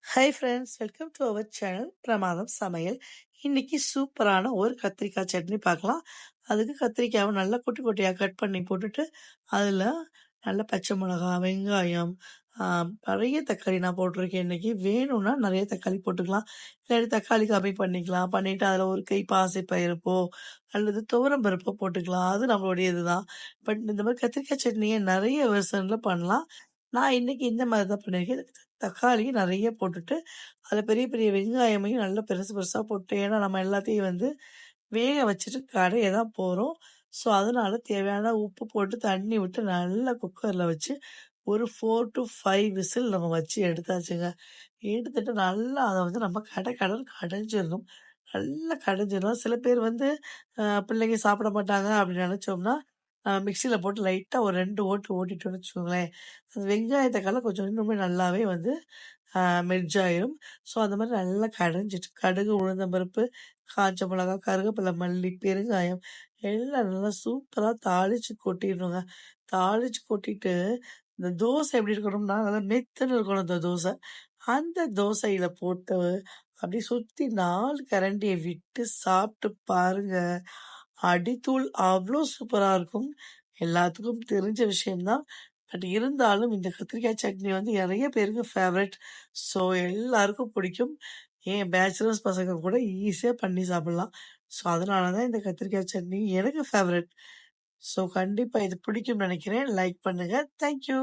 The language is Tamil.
Hi friends, welcome to our channel பிரமாதம் சமையல். இன்னைக்கு சூப்பரான ஒரு கத்திரிக்காய் சட்னி பார்க்கலாம். அதுக்கு கத்திரிக்காவை நல்லா குட்டி குட்டியாக கட் பண்ணி போட்டுட்டு அதில் நல்ல பச்சை மிளகா, வெங்காயம், நிறைய தக்காளி நான் போட்டிருக்கேன். இன்னைக்கு வேணும்னா நிறைய தக்காளி போட்டுக்கலாம், இல்லாட்டி தக்காளி கம்மி பண்ணிக்கலாம். பண்ணிட்டு அதில் ஒரு கை பாசிப்பயிறுப்போ அல்லது துவரம் பருப்போ போட்டுக்கலாம். அது நம்மளுடைய இதுதான். பட் இந்த மாதிரி கத்திரிக்காய் சட்னியை நிறைய வெர்ஷனில் பண்ணலாம். நான் இன்னைக்கு இந்த மாதிரி தான் பண்ணியிருக்கேன். தக்காளி நெறைய போட்டுட்டு, அதில பெரிய பெரிய வெங்காயமையும் நல்லா பெருசு பெருசா போட்டு, ஏன்னா நம்ம எல்லாத்தையும் வேக வச்சுட்டு கடைய தான் போறோம். ஸோ, அதனால தேவையான உப்பு போட்டு தண்ணி விட்டு நல்லா குக்கர்ல வச்சு ஒரு 4 டூ 5 விசில் நம்ம வச்சு எடுத்தாச்சுங்க. எடுத்துட்டு நல்லா அத நம்ம கடன்னு கடைஞ்சிரணும். நல்லா கடைஞ்சிரணும். சில பேர் பிள்ளைங்க சாப்பிட மாட்டாங்க அப்படின்னு நெனச்சோம்னா, மிக்ஸியில போட்டு லைட்டா ஒரு 2 ஓட்டு ஓட்டிட்டோம்னு வச்சுக்கோங்களேன், அந்த வெங்காய தக்காளிலாம் கொஞ்சம் இன்னுமே நல்லாவே அ மெர்ஜ் ஆயிரும். ஸோ, அந்த மாரி நல்லா கடைஞ்சிட்டு, கடுகு, உளுந்தம்பருப்பு, காஞ்ச மிளகா, கருவேப்பிலை, மல்லி, பெருங்காயம் எல்லாம் நல்லா சூப்பரா தாளிச்சு கொட்டிடணுங்க. தாளிச்சு கொட்டிட்டு, இந்த தோசை எப்படி இருக்கணும்னா, நல்லா மெத்துன்னு இருக்கணும் இந்த தோசை. அந்த தோசையில போட்டு அப்படியே சுத்தி 4 கரண்டிய விட்டு சாப்பிட்டு பாருங்க. அடித்தூள் அவ்ளோ சூப்பரா இருக்கும். எல்லாத்துக்கும் தெரிஞ்ச விஷயம் தான். பட் இருந்தாலும் இந்த கத்திரிக்காய் சட்னி நெறைய பேருக்கு ஃபேவரைட். ஸோ எல்லாருக்கும் பிடிக்கும். ஏன் பேச்சுலர்ஸ் பசங்க கூட ஈஸியா பண்ணி சாப்பிடலாம். ஸோ அதனால தான் இந்த கத்திரிக்காய் சட்னி எனக்கு ஃபேவரைட். ஸோ கண்டிப்பா இது பிடிக்கும்னு நெனைக்கிறேன். லைக் பண்ணுங்க. Thank you.